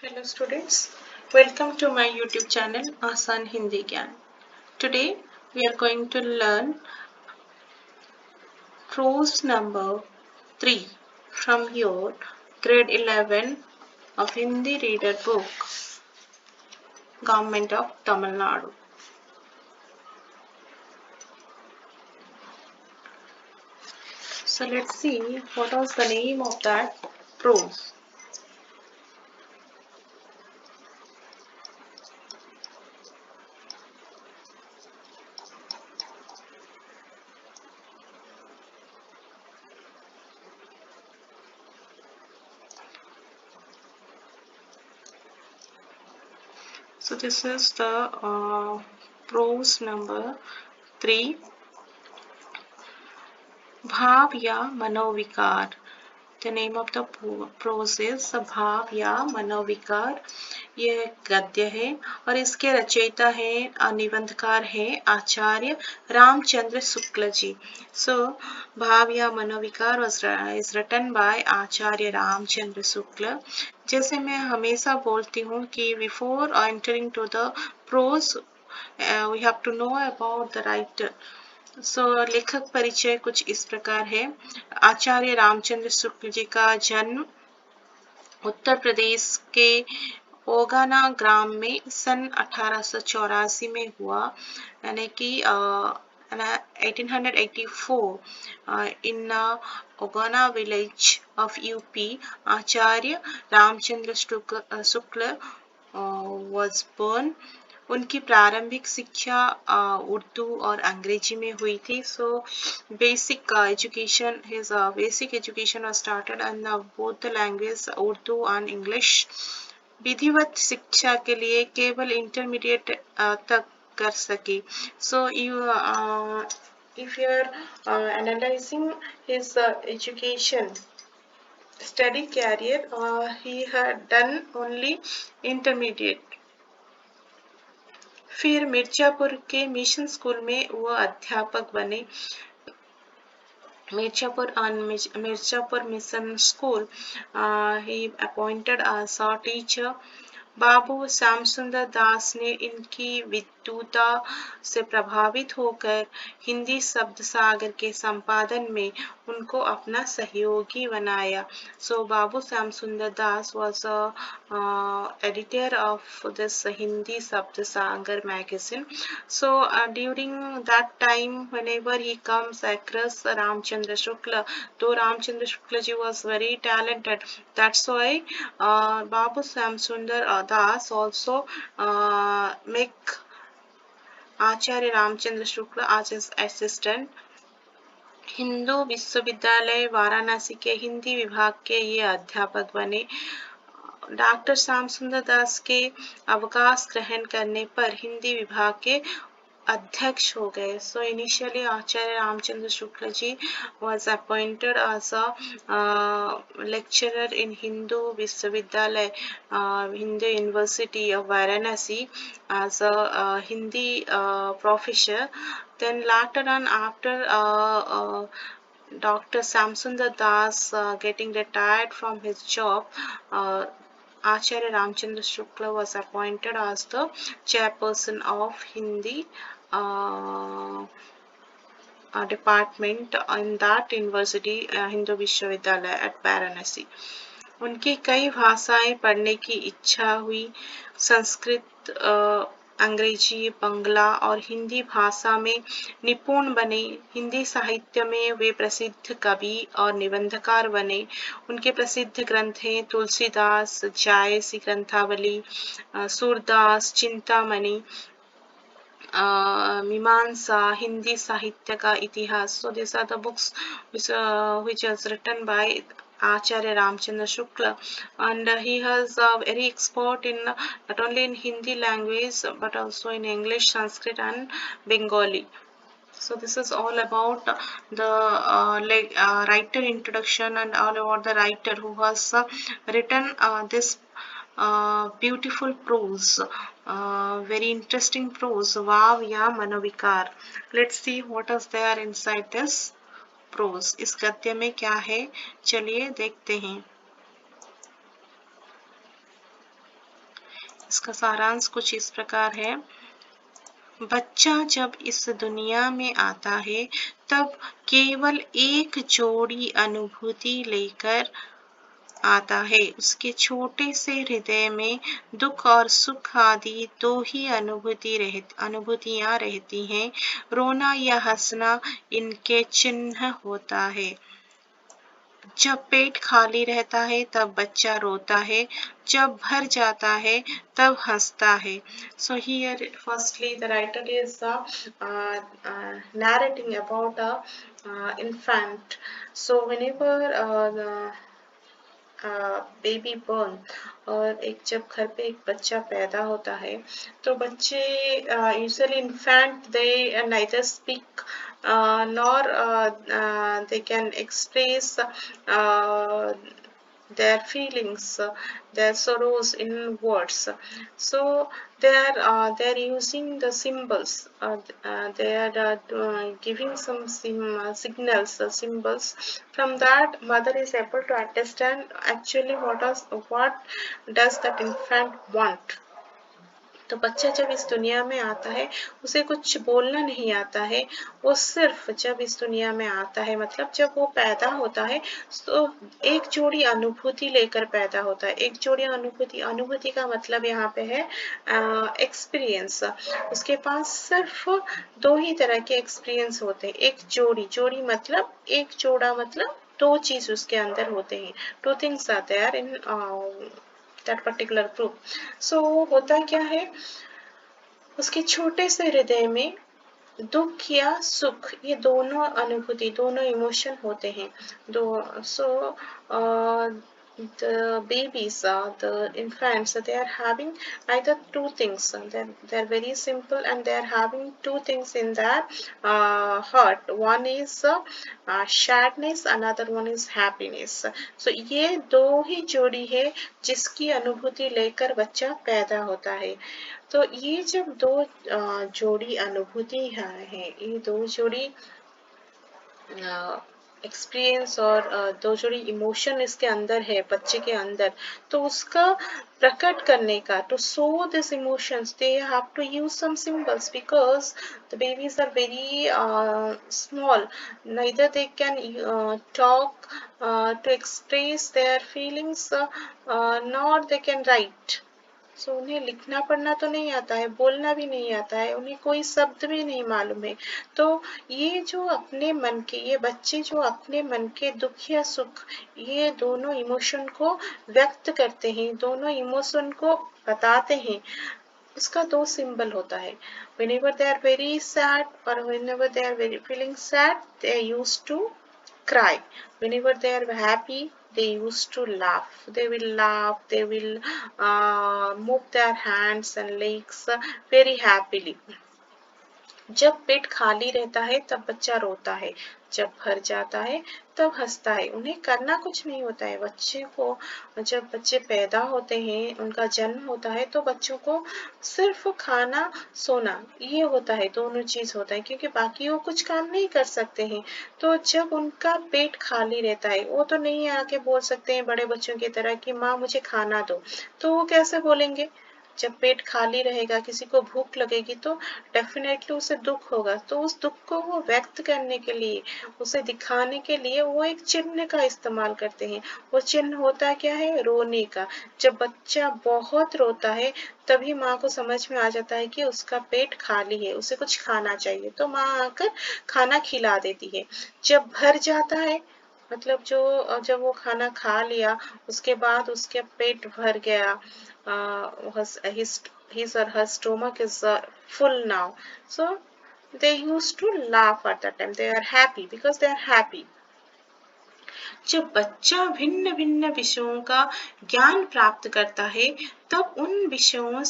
Hello students, welcome to my YouTube channel Asan Hindi Gyan. Today we are going to learn prose number 3 from your grade 11 of Hindi reader book Government of Tamil Nadu. So let's see what was the name of that prose. So this is the prose number 3, भाव या मनोविकार. The name of the prose is भाव या मनोविकार. ये गद्य है और इसके रचयिता है निबंधकार है आचार्य रामचंद्र शुक्ल जी. So भाव या मनोविकार is written by आचार्य रामचंद्र शुक्ल. जैसे मैं हमेशा बोलती हूँ कि before entering to the prose we have to know about the writer. लेखक परिचय कुछ इस प्रकार है. आचार्य रामचंद्र शुक्ल जी का जन्म उत्तर प्रदेश के ओगाना ग्राम में सन 1884 में हुआ, यानी कि 1884 in Ogana village of UP. Acharya Ramchandra Shukla was born. उनकी प्रारंभिक शिक्षा उर्दू और अंग्रेजी में हुई थी. Basic education, his basic education was started in both the languages Urdu and English. विधिवत शिक्षा के लिए केवल इंटरमीडिएट तक कर सके. If you are analyzing his education study career, he had done only intermediate. फिर मिर्जापुर के मिशन स्कूल में वो अध्यापक बने. Mirzapur mission school he appointed as a teacher. बाबू श्याम सुंदर दास ने इनकी विद्वता से प्रभावित होकर हिंदी शब्द सागर के संपादन में उनको अपना सहयोगी बनाया. बाबू श्याम सुंदर दास was a editor of this Hindi शब्द सागर magazine. During that time, whenever he comes across Ramchandra Shukla, though Ramchandra Shukla ji was very talented, that's why Babu Samsundar Das also make Acharya Ramchandra Shukla as his assistant. Hindu विश्वविद्यालय वाराणसी के हिंदी विभाग के ये अध्यापक बने. Doctor Shyam सुंदर दास के अवकाश ग्रहण करने पर हिंदी विभाग के अध्यक्ष हो गए. Initially Acharya Ramchandra Shukla ji was appointed as a lecturer in Hindu विश्वविद्यालय Hindu University of Varanasi as a Hindi professor. Then later on, after Dr. Samsundar Das getting retired from his job, Acharya Ramchandra Shukla was appointed as the chairperson of Hindi department in that university, Hindu Vishwavidyalaya at Varanasi. उनकी कई भाषाएं पढ़ने की इच्छा हुई. संस्कृत, अंग्रेजी, बंगला और हिंदी भाषा में निपुण बने. हिंदी साहित्य में वे प्रसिद्ध कवि और निबंधकार बने. उनके प्रसिद्ध ग्रंथ हैं तुलसीदास, जायसी ग्रंथावली, सूरदास, चिंतामणि, मीमांसा, हिंदी साहित्य का इतिहास. These are the books which was written by Acharya Ramchandra Shukla, and he has very expert in not only in Hindi language but also in English, Sanskrit and Bengali. This is all about the writer introduction and all about the writer who has written this beautiful prose, very interesting prose, भाव या मनोविकार. Let's see what is there inside this prose. इस गद्य में क्या है, चलिए देखते हैं. इसका सारांश कुछ इस प्रकार है। बच्चा जब इस दुनिया में आता है तब केवल एक जोड़ी अनुभूति लेकर आता है। उसके छोटे से हृदय में दुख और सुख आदि दो ही अनुभूतियां रहती हैं। रोना या हंसना इनके चिन्ह होता है। जब पेट खाली रहता है तब बच्चा रोता है, जब भर जाता है तब हंसता है। So here firstly the writer is narrating about a infant. So whenever baby burn और एक जब घर पे एक बच्चा पैदा होता है तो बच्चे usually infant they neither speak nor they can express their feelings, their sorrows in words. So they are using the symbols. They are giving some signals, symbols. From that, mother is able to understand actually what does that infant want. तो बच्चा जब इस दुनिया में आता है उसे कुछ बोलना नहीं आता है। वो सिर्फ जब इस दुनिया में आता है मतलब जब वो पैदा होता है तो एक जोड़ी अनुभूति लेकर पैदा होता है। एक जोड़ी अनुभूति का मतलब यहाँ पे है एक्सपीरियंस। उसके पास सिर्फ दो ही तरह के एक्सपीरियंस होते हैं। एक जोड़ी मतलब एक जोड़ा मतलब दो चीज उसके अंदर होते हैं। Two things are there in that particular group. So होता क्या है उसके छोटे से हृदय में दुख या सुख ये दोनों अनुभूति दोनों इमोशन होते हैं। The babies, the infants, they are having either two things. They're very simple and they are having two things in their heart. One is sadness, another one is happiness. So ये दो ही जोड़ी है जिसकी अनुभूति लेकर बच्चा पैदा होता है। तो ये जब दो जोड़ी अनुभूति है ये दो जोड़ी एक्सपीरियंस और दो जोड़ी इमोशन इसके अंदर है बच्चे के अंदर तो उसका प्रकट करने का to show these emotions they have to use some symbols because the babies are very small, neither they can talk to express their feelings nor they can write. सो उन्हें लिखना पढ़ना तो नहीं आता है, बोलना भी नहीं आता है, उन्हें कोई शब्द भी नहीं मालूम है। तो ये जो अपने मन के ये बच्चे जो अपने मन के दुख या सुख ये दोनों इमोशन को व्यक्त करते हैं, दोनों इमोशन को बताते हैं। उसका दो सिंबल होता है। Whenever they are very sad or whenever they are very feeling sad, they are used to cry. Whenever they are happy, they used to laugh. They will laugh, they will move their hands and legs very happily. जब पेट खाली रहता है तब बच्चा रोता है, जब भर जाता है तब हंसता है। उन्हें करना कुछ नहीं होता है। बच्चे को जब बच्चे पैदा होते हैं उनका जन्म होता है तो बच्चों को सिर्फ खाना सोना ये होता है, दोनों चीज होता है क्योंकि बाकी वो कुछ काम नहीं कर सकते हैं। तो जब उनका पेट खाली रहता है वो तो नहीं आके बोल सकते हैं बड़े बच्चों की तरह कि माँ मुझे खाना दो, तो वो कैसे बोलेंगे? जब पेट खाली रहेगा किसी को भूख लगेगी तो डेफिनेटली उसे दुख होगा, तो उस दुख को वो व्यक्त करने के लिए उसे दिखाने के लिए वो एक चिन्ह का इस्तेमाल करते हैं। वो चिन्ह होता क्या है? रोने का। जब बच्चा बहुत रोता है तभी माँ को समझ में आ जाता है कि उसका पेट खाली है, उसे कुछ खाना चाहिए, तो माँ आकर खाना खिला देती है। जब भर जाता है मतलब जब वो खाना खा लिया उसके बाद उसके पेट भर गया, his or her stomach is full now, so they used to laugh at that time, they are happy because they are happy. जब बच्चा भिन्न भिन्न विषयों का ज्ञान प्राप्त करता है तब उन विषयों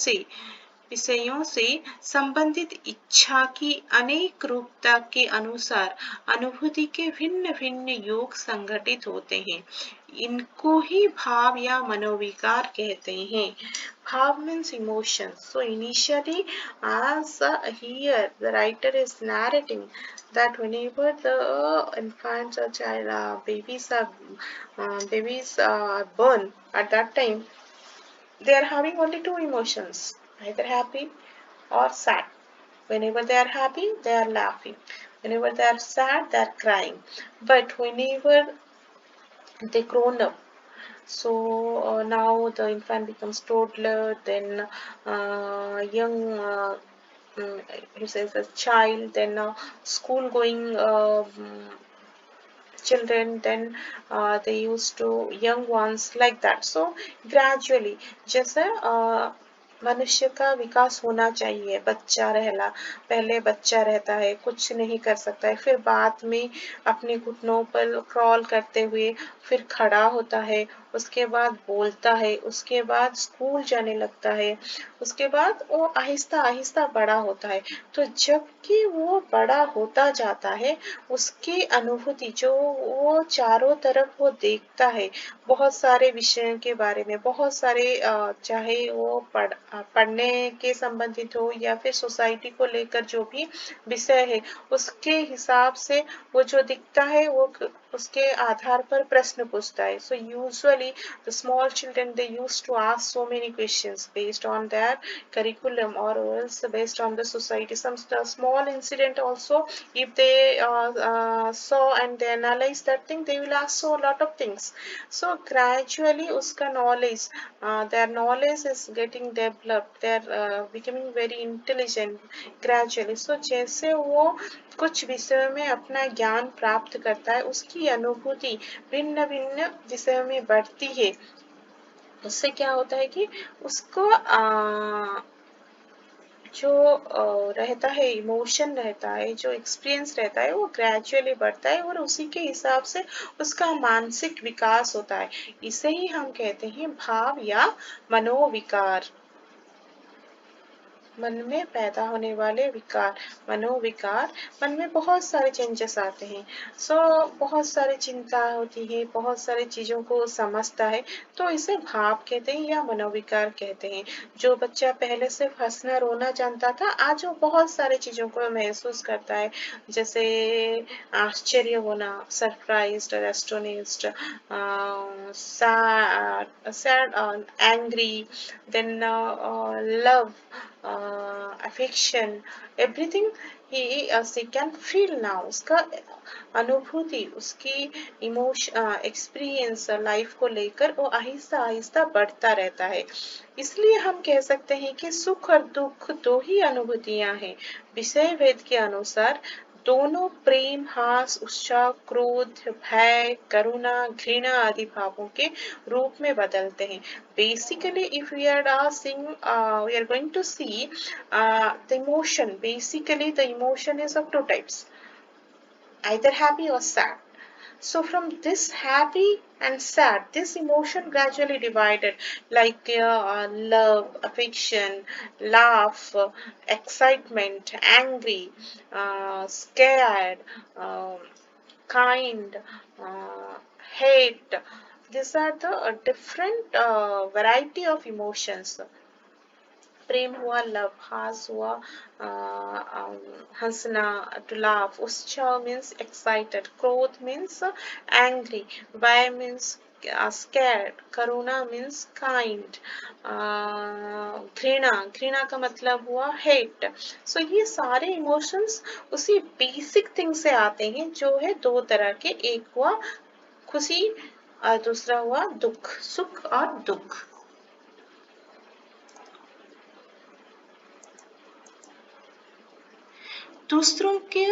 से संबंधित इच्छा की अनेक रूपता के अनुसार अनुभूति के भिन्न भिन्न योग संगठित होते हैं। इनको ही भाव या मनोविकार कहते हैं। भाव means emotions. So initially, as here the writer is narrating that whenever the infants or babies are born, at that time They are having only two emotions, either happy or sad. Whenever they are happy, they are laughing. Whenever they are sad, they are crying. But whenever they grown up, so now the infant becomes toddler, then young, who says a child, then school going children, then they used to young ones, like that. So gradually, जैसे मनुष्य का विकास होना चाहिए, बच्चा रहना, पहले बच्चा रहता है, कुछ नहीं कर सकता है, फिर बाद में अपने घुटनों पर क्रॉल करते हुए फिर खड़ा होता है, उसके बाद बोलता है, उसके बाद स्कूल जाने लगता है, उसके बाद वो आहिस्ता आहिस्ता बड़ा होता है। तो जबकि वो बड़ा होता जाता है, उसकी अनुभूति जो वो चारों तरफ वो देखता है, बहुत सारे विषयों के बारे में, बहुत सारे चाहे वो पढ़ने के संबंधित हो या फिर सोसाइटी को लेकर जो भी विषय है, उसके हिसाब से वो जो दिखता है वो उसके आधार पर प्रश्न पूछता है. So usually the small children, they used to ask so many questions based on their curriculum or else based on the society. Some small incident also, if they saw and they analyze that thing, they will ask so a lot of things. So gradually uska knowledge, their knowledge is getting developed, they are becoming very intelligent gradually. So जैसे वो कुछ विषयों में अपना ज्ञान प्राप्त करता है, उसकी अनुभूति भिन्न भिन्न विषयों में बढ़ती है. उससे क्या होता है कि उसको जो रहता है, इमोशन रहता है, जो एक्सपीरियंस रहता है, वो ग्रेजुअली बढ़ता है और उसी के हिसाब से उसका मानसिक विकास होता है. इसे ही हम कहते हैं भाव या मनोविकार. मन में पैदा होने वाले विकार, मनोविकार. मन में बहुत सारे चेंजेस आते हैं. सो बहुत सारी चिंता होती है, बहुत सारी चीज़ों को समझता है, तो इसे भाव कहते हैं या मनोविकार कहते हैं. जो बच्चा पहले सिर्फ हंसना रोना जानता था, आज वो बहुत सारी चीज़ों को महसूस करता है, जैसे आश्चर्य होना, surprised, astonished, sad, angry, then love, affection, everything he can feel now. उसका अनुभूति, उसकी इमोशन, एक्सपीरियंस लाइफ को लेकर वो आहिस्ता आहिस्ता बढ़ता रहता है. इसलिए हम कह सकते हैं कि सुख और दुख दो ही अनुभूतियां हैं. विषय वेद के अनुसार दोनों प्रेम, हास, उत्साह, क्रोध, भय, करुणा, घृणा आदि भावों के रूप में बदलते हैं. Basically, if we are seeing, we are going to see the emotion. Basically, the emotion is of two types, either happy or sad. So from this happy and sad, this emotion gradually divided, like love, affection, laugh, excitement, angry, scared, kind, hate. These are the different variety of emotions. प्रेम हुआ, love, हास हुआ, हंसना, to laugh, उत्साह means excited, क्रोध means angry, भय means scared, करुणा means kind, घृणा, घृणा का मतलब हुआ hate. So ये सारे इमोशंस उसी बेसिक थिंग से आते हैं, जो है दो तरह के, एक हुआ खुशी और दूसरा हुआ दुख, सुख और दुख. दूसरों के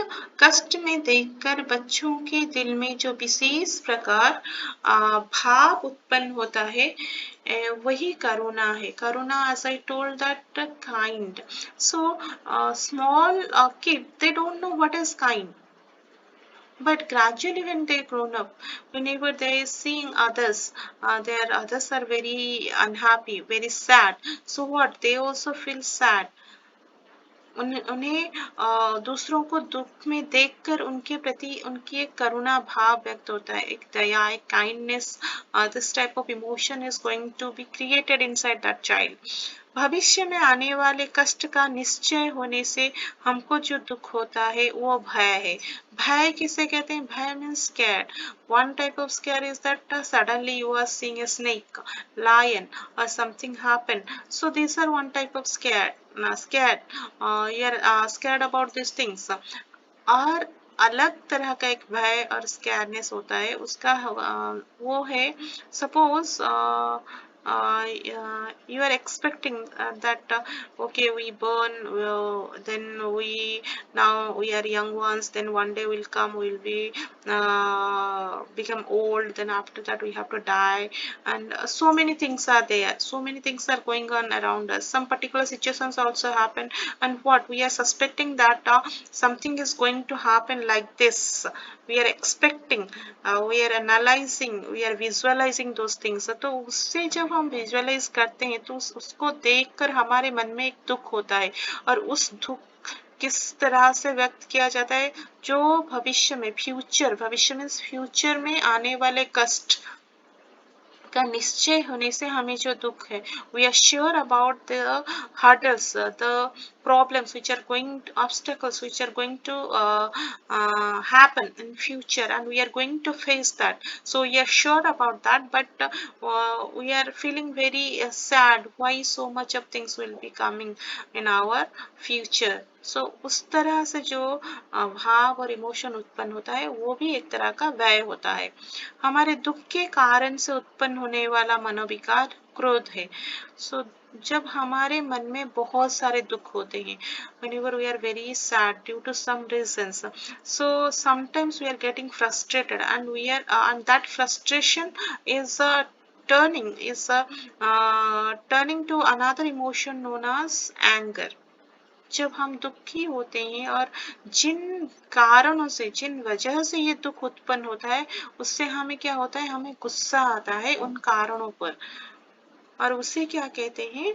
कष्ट में देखकर बच्चों के दिल में जो विशेष प्रकार भाव उत्पन्न होता है, वही करुणा है. करुणा, as I told, that kind. So small kid, they don't know what is kind. But gradually when they grown up, whenever they seeing others, their others are very unhappy, very sad. So what? They also feel sad. उन्हें दूसरों को दुख में देखकर उनके प्रति उनकी एक करुणा भाव व्यक्त होता है, एक दया, एक kindness. This type of emotion is going to be created inside that child. भविष्य में आने वाले कष्ट का निश्चय होने से हमको जो दुख होता है वो भय है. भय किसे कहते हैं? भय means scared. One type of scare is that suddenly you are seeing a snake, lion, or something happen. So these are one type of scared. Scared. You are scared about these things. और अलग तरह का एक भय और स्कैरनेस होता है, उसका वो है, suppose you are expecting that okay, we burn, then we, now we are young ones, then one day will come, we will be become old, then after that we have to die, and so many things are there, so many things are going on around us. Some particular situations also happen, and what we are suspecting that something is going to happen like this. We are expecting, we are analyzing, we are visualizing those things. तो उससे जब हम visualize करते हैं तो उसको देखकर हमारे मन में एक दुख होता है, और उस दुख किस तरह से व्यक्त किया जाता है? जो भविष्य में, फ्यूचर, भविष्य मीन्स फ्यूचर में आने वाले कष्ट का निश्चय होने से हमें जो दुख है, we are sure about the hurdles, the problems which are going to, obstacles which are going to happen in future, and we are going to face that. So we are sure about that, but we are feeling very sad. Why so much of things will be coming in our future? So उस तरह से जो भाव और emotion उत्पन्न होता है वो भी एक तरह का व्यय होता है. हमारे दुख के कारण से उत्पन्न होने वाला मनोविकार क्रोध है. So जब हमारे मन में बहुत सारे दुख होते हैं, whenever we are very sad due to some reasons, so sometimes we are getting frustrated, and we are and that frustration is turning to another emotion known as anger. जब हम दुखी होते हैं और जिन कारणों से, जिन वजह से ये दुख उत्पन्न होता है, उससे हमें क्या होता है? हमें गुस्सा आता है उन कारणों पर, और उसे क्या कहते हैं?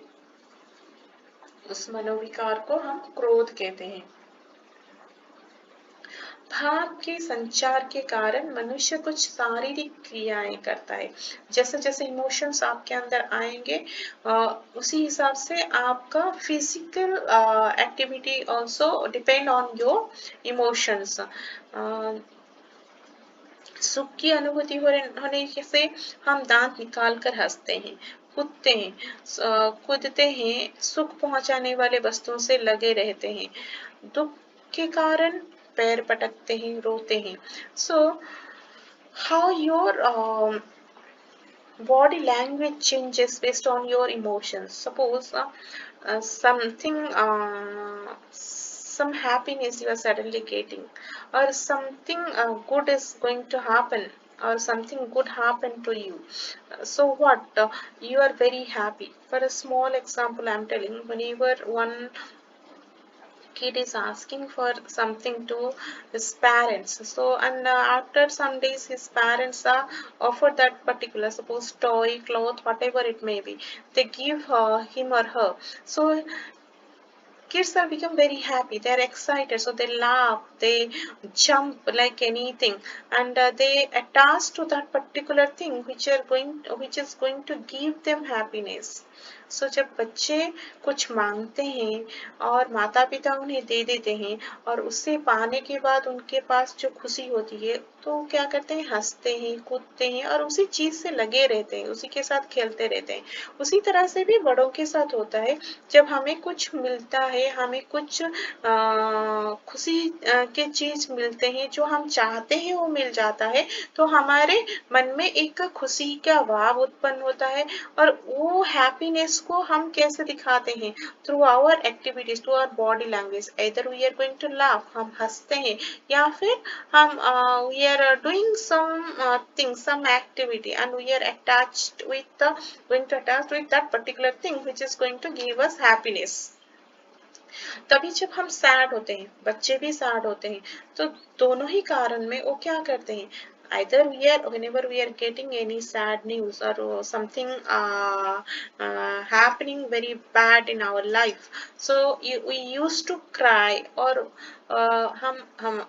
उस मनोविकार को हम क्रोध कहते हैं. भाव के संचार के कारण मनुष्य कुछ शारीरिक क्रियाएं करता है. जैसे जैसे इमोशंस आपके अंदर आएंगे, उसी हिसाब से आपका physical activity also depend on your emotions. सुख की अनुभूति होने से हम दांत निकाल कर हंसते हैं, कूदते हैं, कूदते हैं, सुख पहुंचाने वाले वस्तुओं से लगे रहते हैं. दुख के कारण पैर पटकते हैं, रोते हैं. So how your body language changes based on your emotions. Suppose some happiness you are suddenly getting, or something good is going to happen, or something good happen to you. So what? You are very happy. For a small example, I am telling, whenever one kid is asking for something to his parents, so and after some days his parents are offered that particular, suppose toy, cloth, whatever it may be, they give him or her. So kids are become very happy, they are excited, so they laugh, they jump like anything, and they attach to that particular thing which is going to give them happiness. So जब बच्चे कुछ मांगते हैं और माता पिता उन्हें दे देते हैं, और उससे पाने के बाद उनके पास जो खुशी होती है, तो क्या करते हैं? हंसते हैं, कूदते हैं, और उसी चीज से लगे रहते हैं, उसी के साथ खेलते रहते हैं. उसी तरह से भी बड़ों के साथ होता है. जब हमें कुछ मिलता है, हमें कुछ खुशी के चीज मिलते हैं, जो हम चाहते हैं वो मिल जाता है, तो हमारे मन में एक खुशी का भाव उत्पन्न होता है. और वो हैप्पीनेस को हम कैसे दिखाते हैं? Through our activities, through our body language. इधर we are going to laugh, हम हंसते हैं, या फिर हम we are doing something, some activity, and we are attached with going to attach with that particular thing which is going to give us happiness. तभी जब हम sad होते हैं, बच्चे भी सैड होते हैं, तो दोनों ही कारण में वो क्या करते हैं? either whenever we are getting any sad news or something happening very bad in our life, so we used to cry or हम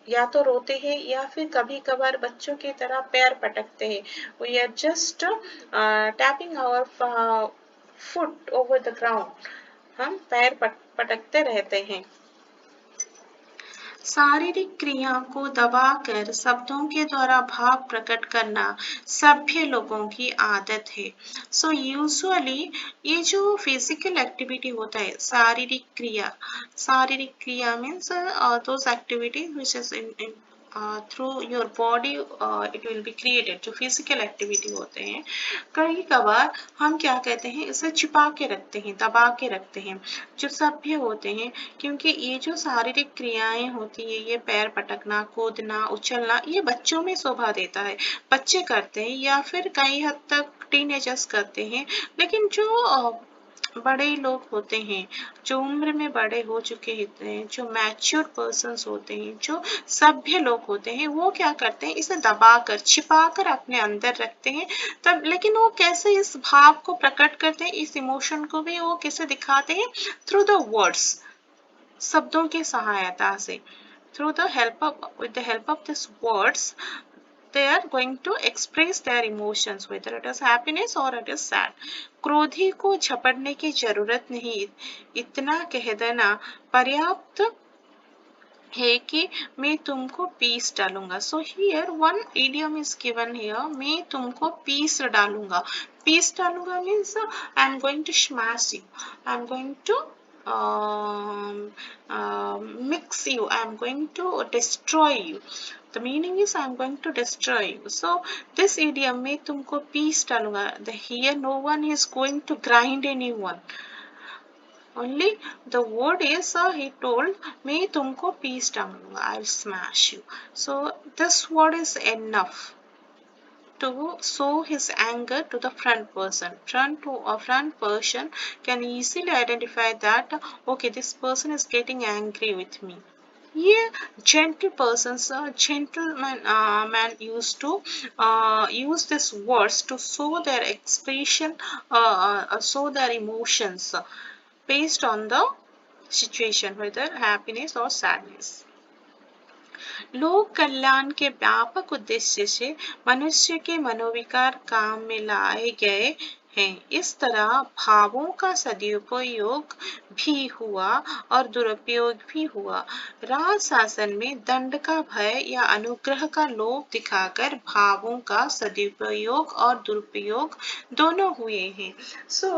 या तो रोते हैं या फिर कभी कभार बच्चों की तरह पैर पटकते हैं. We are just tapping our foot over the ground. हम पैर पटकते रहते हैं. शारीरिक क्रिया को दबाकर शब्दों के द्वारा भाव प्रकट करना सभ्य लोगों की आदत है. सो यूजुअली ये जो फिजिकल एक्टिविटी होता है, शारीरिक क्रिया means those activities which is in through your body it will be created. जो फिजिकल एक्टिविटी होते हैं, कई कबार हम क्या कहते हैं, इसे छिपा के रखते हैं, दबा के रखते हैं. जो सभ्य होते हैं, क्योंकि ये जो शारीरिक क्रियाएं होती है, ये पैर पटकना, कूदना, उछलना, ये बच्चों में शोभा देता है, बच्चे करते हैं या फिर कई हद तक टीनेजर्स करते हैं. लेकिन जो बड़े लोग होते हैं, जो उम्र में बड़े हो चुके होते हैं, जो मैच्योर पर्सन्स होते हैं, जो सभ्य लोग होते हैं, वो क्या करते हैं, इसे दबाकर, छिपाकर अपने अंदर रखते हैं. तब लेकिन वो कैसे इस भाव को प्रकट करते हैं, इस इमोशन को भी वो कैसे दिखाते हैं, थ्रू द वर्ड्स, शब्दों की सहायता से. through the help of with the help of these words they are going to express their emotions, whether it is happiness or it is sad. क्रोधी को झपटने की जरूरत नहीं, इतना कह देना पर्याप्त है कि मैं तुमको पीस डालूंगा. So here one idiom is given here, मैं तुमको पीस डालूंगा. पीस डालूंगा means I am going to smash you, I am going to mix you, I am going to destroy you. The meaning is I am going to destroy you. So this idiom मैं तुमको piece डालूंगा, here no one is going to grind anyone. Only the word is he told मैं तुमको piece डालूंगा, I'll smash you. So this word is enough to show his anger to the front person. Front person can easily identify that okay, this person is getting angry with me. ये gentle persons, gentleman man used to use these words to show their expression, show their emotions based on the situation, whether happiness or sadness. लोक कल्याण के व्यापक उद्देश्य से मनुष्य के मनोविकार काम में लाए गए हैं. इस तरह भावों का सदुपयोग भी हुआ और दुरुपयोग भी हुआ. राज शासन में दंड का भय या अनुग्रह का लोभ दिखाकर भावों का सदुपयोग और दुरुपयोग दोनों हुए हैं. So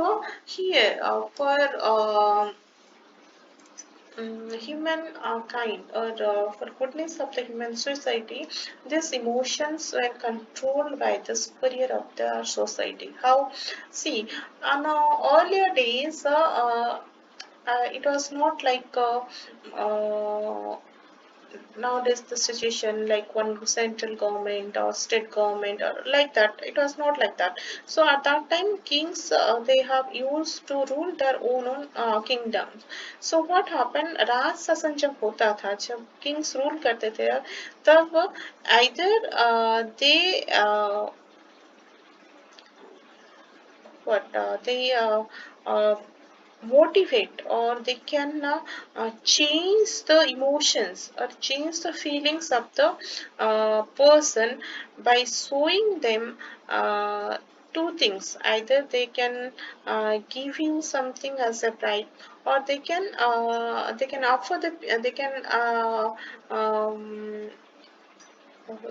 here for human kind or for goodness of the human society, these emotions were controlled by the superior of the society. How? See, on earlier days, it was not like nowadays the situation like one central government or state government or like that. It was not like that. So at that time kings they have used to rule their own kingdoms. So what happened, राज शासन जब होता था, जब kings rule करते थे, तब either they motivate or they can change the emotions or change the feelings of the person by showing them two things. Either they can give you something as a bribe, or they can offer they can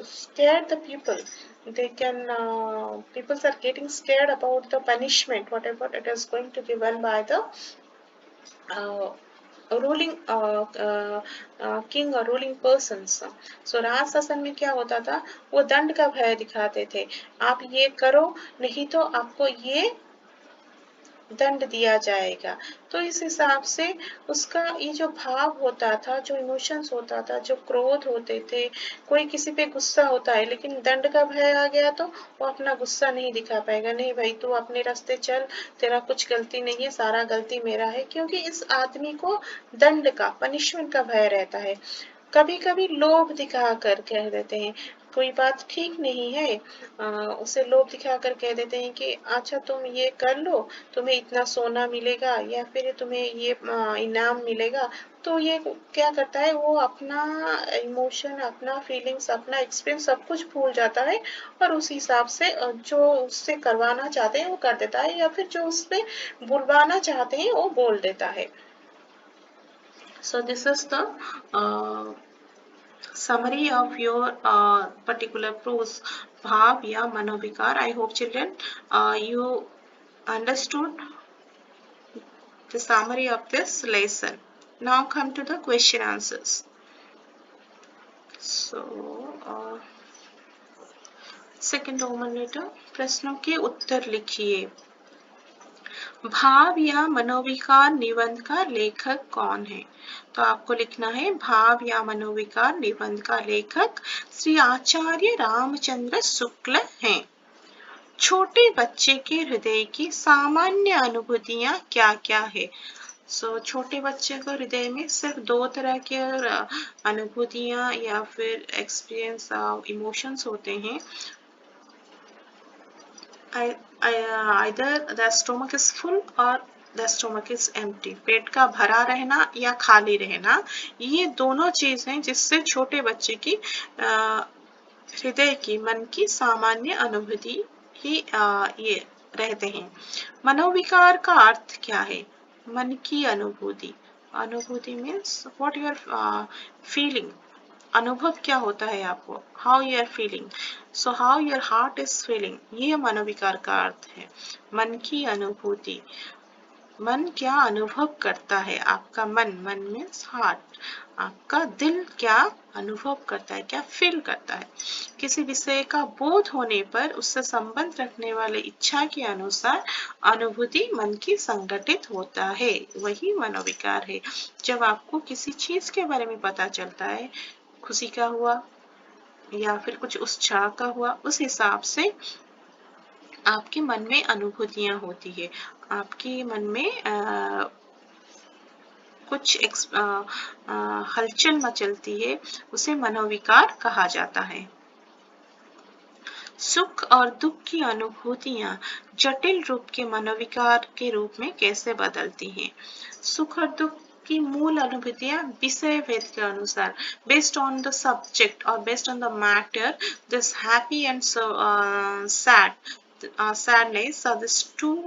scare the people. They can people are getting scared about the punishment whatever it is going to be given by the uh, ruling king और ruling persons. सो राज शासन में क्या होता था, वो दंड का भय दिखाते थे. आप ये करो नहीं तो आपको ये दंड दिया जाएगा. तो इस हिसाब से उसका ये जो भाव होता था, जो इमोशंस होता था, जो क्रोध होते थे, कोई किसी पे गुस्सा होता है लेकिन दंड का भय आ गया तो वो अपना गुस्सा नहीं दिखा पाएगा. नहीं भाई तू अपने रास्ते चल, तेरा कुछ गलती नहीं है, सारा गलती मेरा है. क्योंकि इस आदमी को दंड का, पनिशमेंट का भय रहता है. कभी कभी लोभ दिखा कर कह देते हैं कोई बात ठीक नहीं है, उसे लोभ दिखाकर कह देते हैं कि अच्छा तुम ये कर लो, तुम्हें इतना सोना मिलेगा या फिर तुम्हें ये इनाम मिलेगा। तो ये क्या करता है, वो अपना इमोशन, अपना फीलिंग्स, अपना एक्सपीरियंस सब कुछ भूल जाता है और उस हिसाब से जो उससे करवाना चाहते हैं वो कर देता है, या फिर जो उसपे बुलवाना चाहते हैं वो बोल देता है। So this is the summary of your particular prose bhav ya manovikar. I hope children you understood the summary of this lesson. Now come to the question answers. So second Roman letter, प्रश्नों के उत्तर लिखिए। भाव या मनोविकार निबंध का लेखक कौन है? तो आपको लिखना है भाव या मनोविकार निबंध का लेखक श्री आचार्य रामचंद्र शुक्ल हैं। छोटे बच्चे के हृदय की सामान्य अनुभूतियां क्या क्या है? छोटे बच्चे को हृदय में सिर्फ दो तरह के अनुभूतियां या फिर एक्सपीरियंस इमोशंस होते हैं। either the stomach is full or the stomach is empty. पेट का भरा रहना या खाली रहना, ये दोनों चीज हैं जिससे छोटे बच्चे की हृदय की, मन की सामान्य अनुभूति ही ये रहते हैं। मनोविकार का अर्थ क्या है? मन की अनुभूति। अनुभूति means what you are feeling. अनुभव क्या होता है आपको? How you are feeling, so how your heart is feeling, ये मनोविकार का अर्थ है। मन की अनुभूति, मन क्या अनुभव करता है? आपका मन, मन मीन्स हार्ट, आपका दिल क्या अनुभव करता है, क्या फील करता है? किसी विषय का बोध होने पर उससे संबंध रखने वाले इच्छा के अनुसार अनुभूति मन की संगठित होता है, वही मनोविकार है। जब आपको किसी चीज के बारे में पता चलता है, खुशी का हुआ या फिर कुछ उत्साह का हुआ, उस हिसाब से आपके मन में अनुभूतियां होती है, आपके मन में कुछ हलचल मचलती है, उसे मनोविकार कहा जाता है। सुख और दुख की अनुभूतियां जटिल रूप के मनोविकार के रूप में कैसे बदलती हैं? सुख और दुख की मूल अनुभूतियां विषय भेद के अनुसार, बेस्ड ऑन द सब्जेक्ट और based on the matter, this happy and sad sadness, these two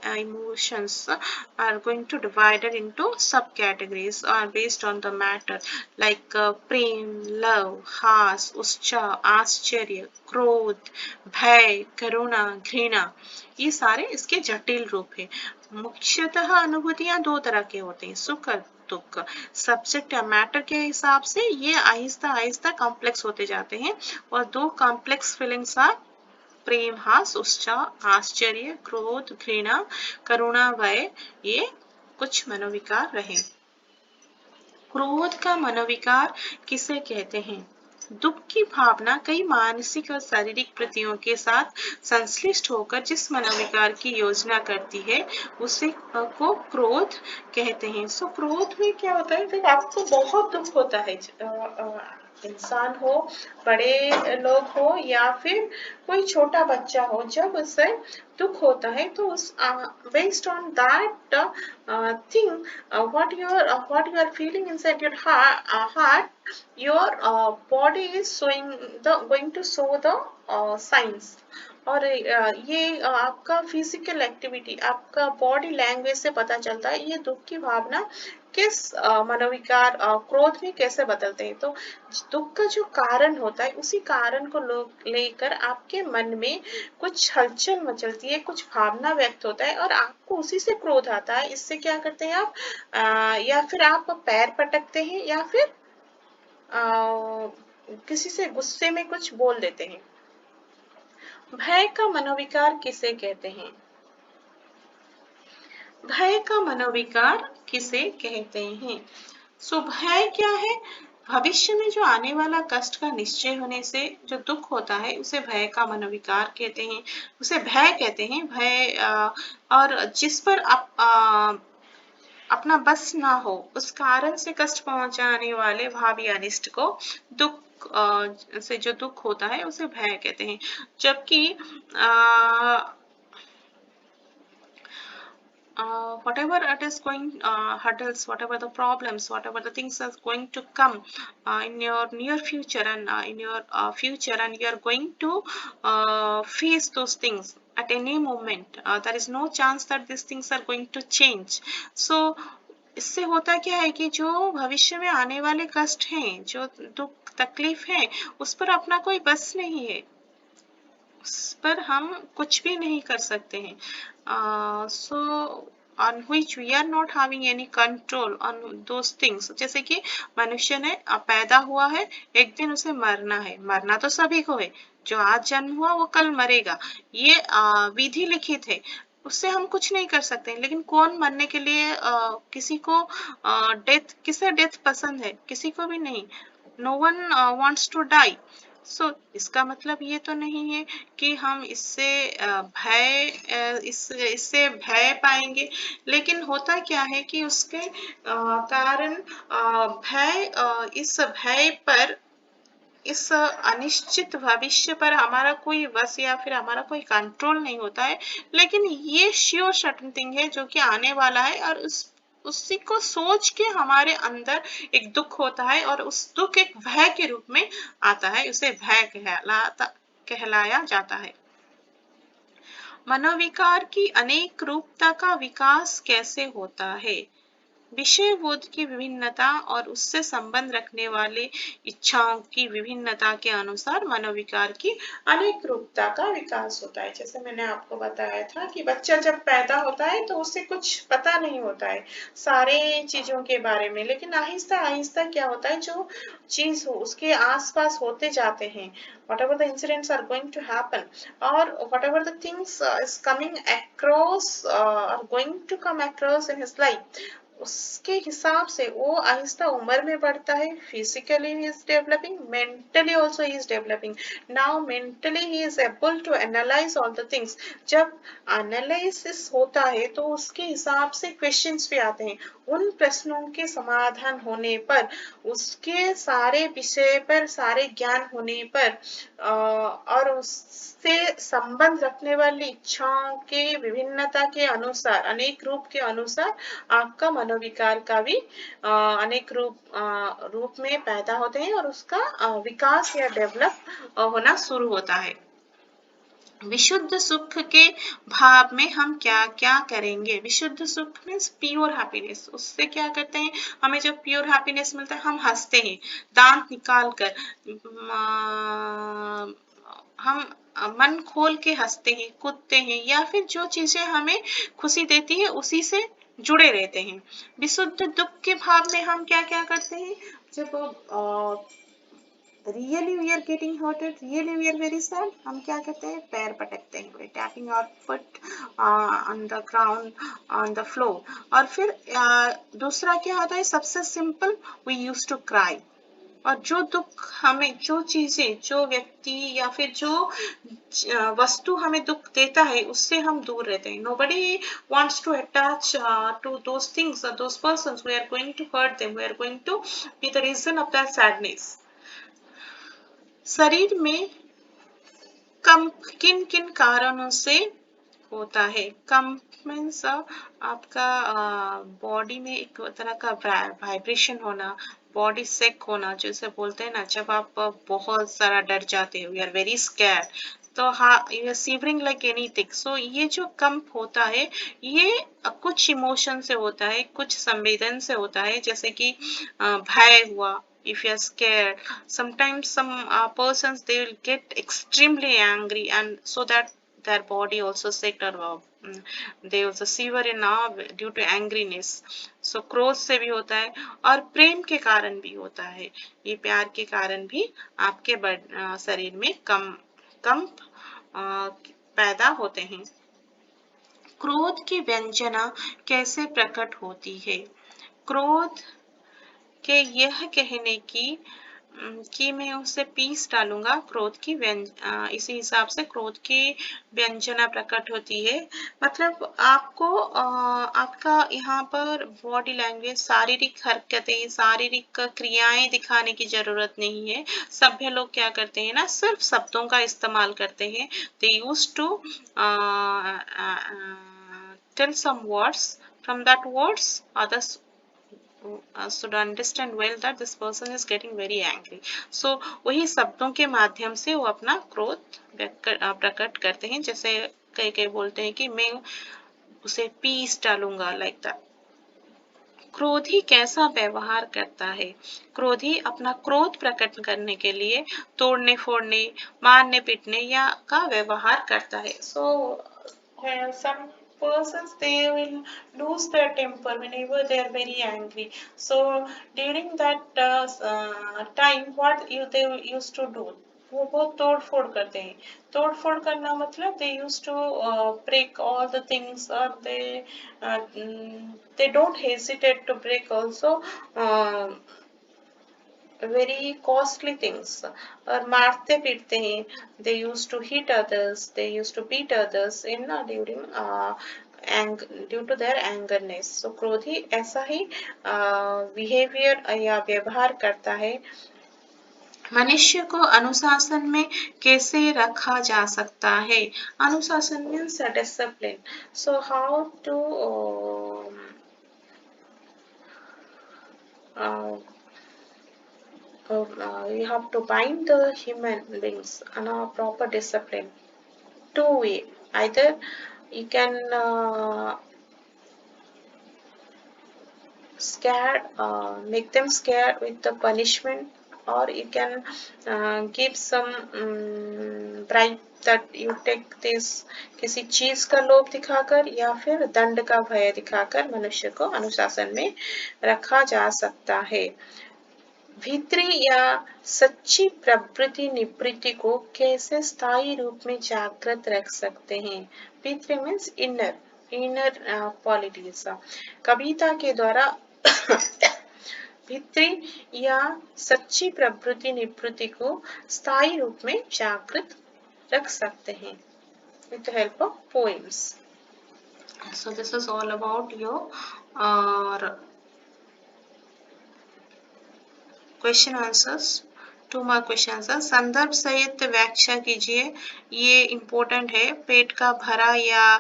emotions are going to divided into subcategories based on the matter, like prem, love, has, उत्साह, आश्चर्य, क्रोध, भय, करुणा, घृणा, ये सारे इसके जटिल रूप है। मुख्यतः अनुभूतियां दो तरह के होते हैं, सुख और दुख। सब्जेक्ट या मैटर के हिसाब से ये आहिस्ता आहिस्ता कॉम्प्लेक्स होते जाते हैं और दो कॉम्प्लेक्स फीलिंग्स आर प्रेम, हास, उत्साह, आश्चर्य, क्रोध, घृणा, करुणा, भय, ये कुछ मनोविकार रहे। क्रोध का मनोविकार किसे कहते हैं? दुख की भावना कई मानसिक और शारीरिक प्रतियों के साथ संश्लिष्ट होकर जिस मनोविकार की योजना करती है, उसे को क्रोध कहते हैं। क्रोध में क्या होता है, जब आपको बहुत दुख होता है, इंसान हो, बड़े लोग हो या फिर कोई छोटा बच्चा हो, जब उसे दुख होता है तो उस based on that thing, what you are feeling inside your heart, your body is showing the going to show the signs, और ये आपका फिजिकल एक्टिविटी, आपका बॉडी लैंग्वेज से पता चलता है ये दुख की भावना किस मनोविकार क्रोध में कैसे बदलते हैं। तो दुख का जो कारण होता है, उसी कारण को लेकर आपके मन में कुछ हलचल मचलती है, कुछ भावना व्यक्त होता है और आपको उसी से क्रोध आता है। इससे क्या करते हैं आप, या फिर आप पैर पटकते हैं या फिर किसी से गुस्से में कुछ बोल देते हैं। भय का मनोविकार किसे कहते हैं? भय का मनोविकार किसे कहते हैं? भय क्या है? भविष्य में जो आने वाला कष्ट का निश्चय होने से जो दुख होता है, उसे भय का मनोविकार कहते हैं, उसे भय कहते हैं। भय और जिस पर अपना बस ना हो, उस कारण से कष्ट पहुंचाने वाले भावी अनिष्ट को दुख से जो दुख होता है उसे भय कहते हैं। जबकि whatever it is going hurdles, whatever the problems, whatever the things are going to come in your near future and in your future, and you are going to face those things at any moment. There is no chance that these things are going to change. So इससे होता क्या है कि जो भविष्य में आने वाले कष्ट हैं, जो दुख तकलीफ है, उस पर अपना कोई बस नहीं है, उस पर हम कुछ भी नहीं कर सकते हैं। So on which we are not having any control on those things. जैसे कि मनुष्य ने पैदा हुआ है, एक दिन उसे मरना है, मरना तो सभी को है, जो आज जन्म हुआ वो कल मरेगा, ये विधि लिखित है, उससे हम कुछ नहीं कर सकते। लेकिन कौन मरने के लिए किसी को डेथ, किसे डेथ पसंद है? किसी को भी नहीं। No one wants to die. So इसका मतलब ये तो नहीं है कि हम इससे इससे भय पाएंगे। लेकिन होता क्या है कि उसके कारण इस भय पर, इस अनिश्चित भविष्य पर हमारा कोई वश या फिर हमारा कोई कंट्रोल नहीं होता है। लेकिन ये श्योर सर्टेन थिंग है जो कि आने वाला है, और उसी को सोच के हमारे अंदर एक दुख होता है, और उस दुख एक भय के रूप में आता है, उसे भय कहलाया जाता है। मनोविकार की अनेक रूपता का विकास कैसे होता है? विषय बोध की विभिन्नता और उससे संबंध रखने वाले इच्छाओं की विभिन्नता के अनुसार मनोविकार की अनेक रूपता का विकास होता है। जैसे मैंने आपको बताया था कि बच्चा जब पैदा होता है तो उसे कुछ पता नहीं होता है सारे चीजों के बारे में, लेकिन आहिस्ता आहिस्ता क्या होता है, जो चीज हो उसके आसपास होते जाते हैं, whatever the incidents are going to happen, or whatever the things is coming across are going to come across in his life, उसके हिसाब से वो आहिस्ता उम्र में बढ़ता है। Physically he is developing, mentally also he is developing. Now mentally he is able to analyse all the things. जब एनालिसिस होता है तो उसके हिसाब से क्वेश्चंस भी आते हैं, उन प्रश्नों के समाधान होने पर, उसके सारे विषय पर सारे ज्ञान होने पर और उससे संबंध रखने वाली इच्छाओं के विभिन्नता के अनुसार, अनेक रूप के अनुसार आपका मनोविकार का भी अनेक रूप में पैदा होते हैं और उसका विकास या डेवलप होना शुरू होता है। विशुद्ध सुख के भाव में हम क्या क्या करेंगे? विशुद्ध सुख मीन्स प्योर हैप्पीनेस। उससे क्या करते हैं, हमें जब प्योर हैप्पीनेस मिलता है हम हंसते हैं, दांत निकाल कर, हम मन खोल के हंसते हैं, कूदते हैं, या फिर जो चीजें हमें खुशी देती है उसी से जुड़े रहते हैं। विशुद्ध दुख के भाव में हम क्या क्या करते हैं, जब really we are getting hurted, really we are very sad, हम क्या करते हैं, पैर पटकते हैं, we're tapping our foot on the ground, on the floor। और फिर दूसरा क्या होता है, सबसे simple, we used to cry। और जो दुख हमें, जो चीजें, जो व्यक्ति या फिर जो वस्तु हमें दुख देता है उससे हम दूर रहते हैं। Nobody wants to attach to those things or those persons who are going to hurt them, who are going to be the reason of their sadness। शरीर में किन किन कारणों से होता है? कंप मीन्स आपका बॉडी में एक तरह का वाइब्रेशन होना, बॉडी सेक होना, जैसे बोलते हैं ना, जब आप बहुत सारा डर जाते हो, यू आर वेरी स्कैर्ड, तो हाँ, you are shivering like anything. So ये जो कंप होता है, ये कुछ इमोशन से होता है, कुछ संवेदन से होता है, जैसे कि भय हुआ। If you are scared, sometimes some persons, they will get extremely angry, and so that their body also sick, or they also shiver in due to angriness। So क्रोध से भी होता है, और प्रेम के कारण भी होता है, ये प्यार के कारण भी आपके शरीर में कंप पैदा होते हैं। क्रोध की व्यंजना कैसे प्रकट होती है? क्रोध के यह कहने की कि मैं उसे पीस डालूंगा, क्रोध की इसी हिसाब से क्रोध की व्यंजना प्रकट होती है। मतलब आपको आपका यहाँ पर बॉडी लैंग्वेज, शारीरिक हरकतें, शारीरिक क्रियाएं दिखाने की जरूरत नहीं है। सभ्य लोग क्या करते हैं ना, सिर्फ शब्दों का इस्तेमाल करते हैं। They use to tell some words, from that words others should understand well that this person is getting very angry. So वही शब्दों के माध्यम से वो अपना क्रोध प्रकट करते हैं। जैसे कई कई बोलते हैं कि मैं उसे पीस डालूंगा, लाइक दैट। क्रोधी कैसा व्यवहार करता है? क्रोधी अपना क्रोध प्रकट करने के लिए तोड़ने फोड़ने, मारने पीटने या का व्यवहार करता है। सो some persons, they will lose their temper whenever they are very angry. So during that time, what they used to do, वो बहुत तोड़ फोड़ करते हैं। तोड़ फोड़ करना मतलब they used to break all the things, or they don't hesitate to break also very costly things, और मारते पीटते हैं। they used to hit others, they used to beat others in during due to their angerness. So क्रोधी ऐसा ही behaviour या व्यवहार करता है। मनुष्य को अनुशासन में कैसे रखा जा सकता है? अनुशासन means discipline. So how to you have to bind the human beings on a proper discipline. Two way, either you can make them scared with the punishment, or you can give some bribe that you take this, किसी चीज का लोभ दिखाकर या फिर दंड का भय दिखाकर मनुष्य को अनुशासन में रखा जा सकता है। भीतरी या सच्ची प्रवृत्ति निवृत्ति को कैसे स्थायी रूप में जागृत रख सकते हैं? भीतरी मीन्स इनर क्वालिटीज। कविता के द्वारा भीतरी या सच्ची प्रवृत्ति निवृत्ति को स्थायी रूप में जागृत रख सकते हैं with the help of poems. So this is all about your question answers. 2 mark question answer. संदर्भ सहित व्याख्या कीजिए। ये इम्पोर्टेंट है। पेट का भरा या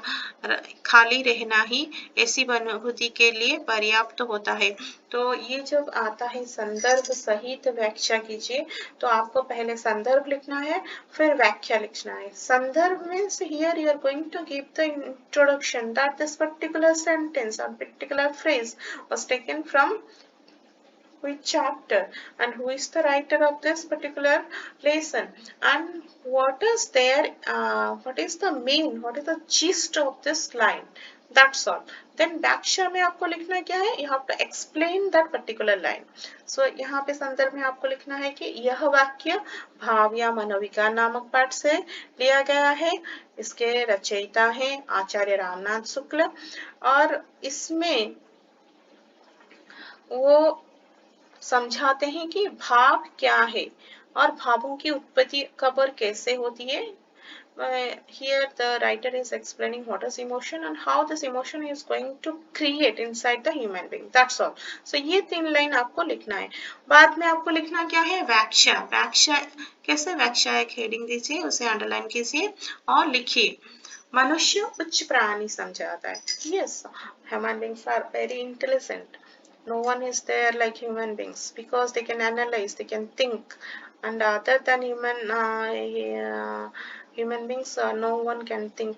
खाली रहना ही ऐसी अनुभूति के लिए पर्याप्त होता है। तो ये जब आता है संदर्भ सहित व्याख्या कीजिए, तो आपको पहले संदर्भ लिखना है, फिर व्याख्या लिखना है। संदर्भ means here you are going to give the introduction that this particular sentence और particular phrase was taken from which chapter, and who is the writer of this particular lesson, and what is the gist of this line. That's all. Then व्याख्या में आपको लिखना क्या है? You have to explain that particular line. So यहाँ पे संदर्भ में आपको लिखना है कि यह वाक्य भाव या मनोविकार नामक पाठ से लिया गया है। इसके रचयिता हैं आचार्य रामनाथ शुक्ल, और इसमें वो समझाते हैं कि भाव क्या है और भावों की उत्पत्ति कब और कैसे होती है। Here the writer is explaining what is emotion and how this emotion is going to create inside the human being. That's all. So ये 3 लाइन आपको लिखना है। बाद में आपको लिखना क्या है? व्याख्या। व्याख्या कैसे? व्याख्या एक हेडिंग दीजिए, उसे अंडरलाइन कीजिए और लिखिए। मनुष्य उच्च प्राणी समझा जाता है। Yes, human beings are very intelligent. No one is there like human beings because they can analyze, they can think, and other than human beings, no one can think.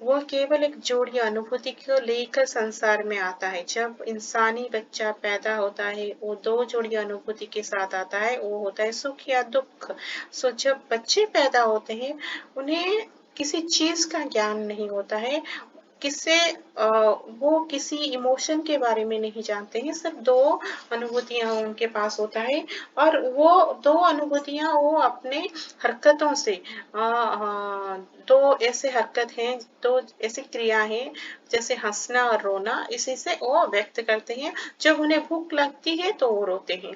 वो केवल एक जोड़ी अनुभूति को लेकर संसार में आता है। जब इंसानी बच्चा पैदा होता है, वो 2 जोड़ी अनुभूति के साथ आता है, वो होता है सुख या दुख। सो जब बच्चे पैदा होते हैं, उन्हें किसी चीज का ज्ञान नहीं होता है, वो किसी इमोशन के बारे में नहीं जानते हैं, सिर्फ 2 अनुभूतियां उनके पास होता है, और वो 2 अनुभूतियां वो अपने हरकतों से 2 ऐसे हरकत हैं, 2 ऐसी क्रिया है, जैसे हंसना और रोना, इसी से वो व्यक्त करते हैं। जब उन्हें भूख लगती है तो वो रोते हैं,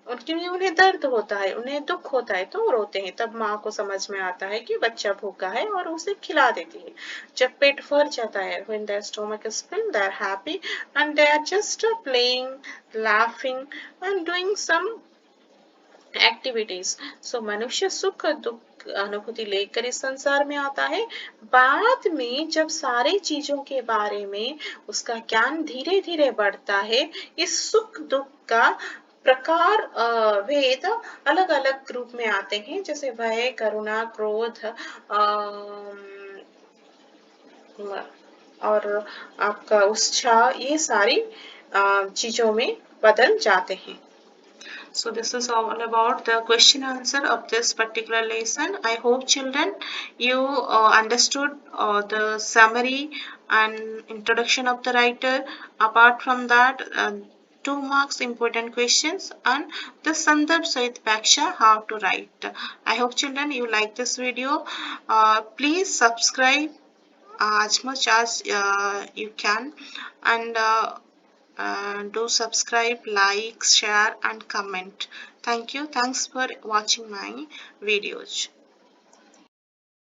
क्योंकि उन्हें दर्द होता है, उन्हें दुख होता है तो वो रोते हैं। तब माँ को समझ में आता है कि बच्चा भूखा है और उसे खिला देती है। जब पेट भर जाता है, when their stomach is filled, they are happy and they are just playing, laughing and doing some activities. So मनुष्य सुख दुख अनुभूति लेकर इस संसार में आता है। बाद में जब सारी चीजों के बारे में उसका ज्ञान धीरे धीरे बढ़ता है, इस सुख दुख का प्रकार भेद अलग अलग रूप में आते हैं, जैसे भय, करुणा, क्रोध, और आपका उत्साह, ये सारी चीजों में बदल जाते हैं। So this is all about the question answer of this particular lesson. I hope children you understood the summary and introduction of the writer. Apart from that, 2 marks important questions and the Sandarbh Sahit Paksha how to write. I hope children you like this video. Please subscribe as much as you can, and do subscribe, like, share and comment. Thank you. Thanks for watching my videos.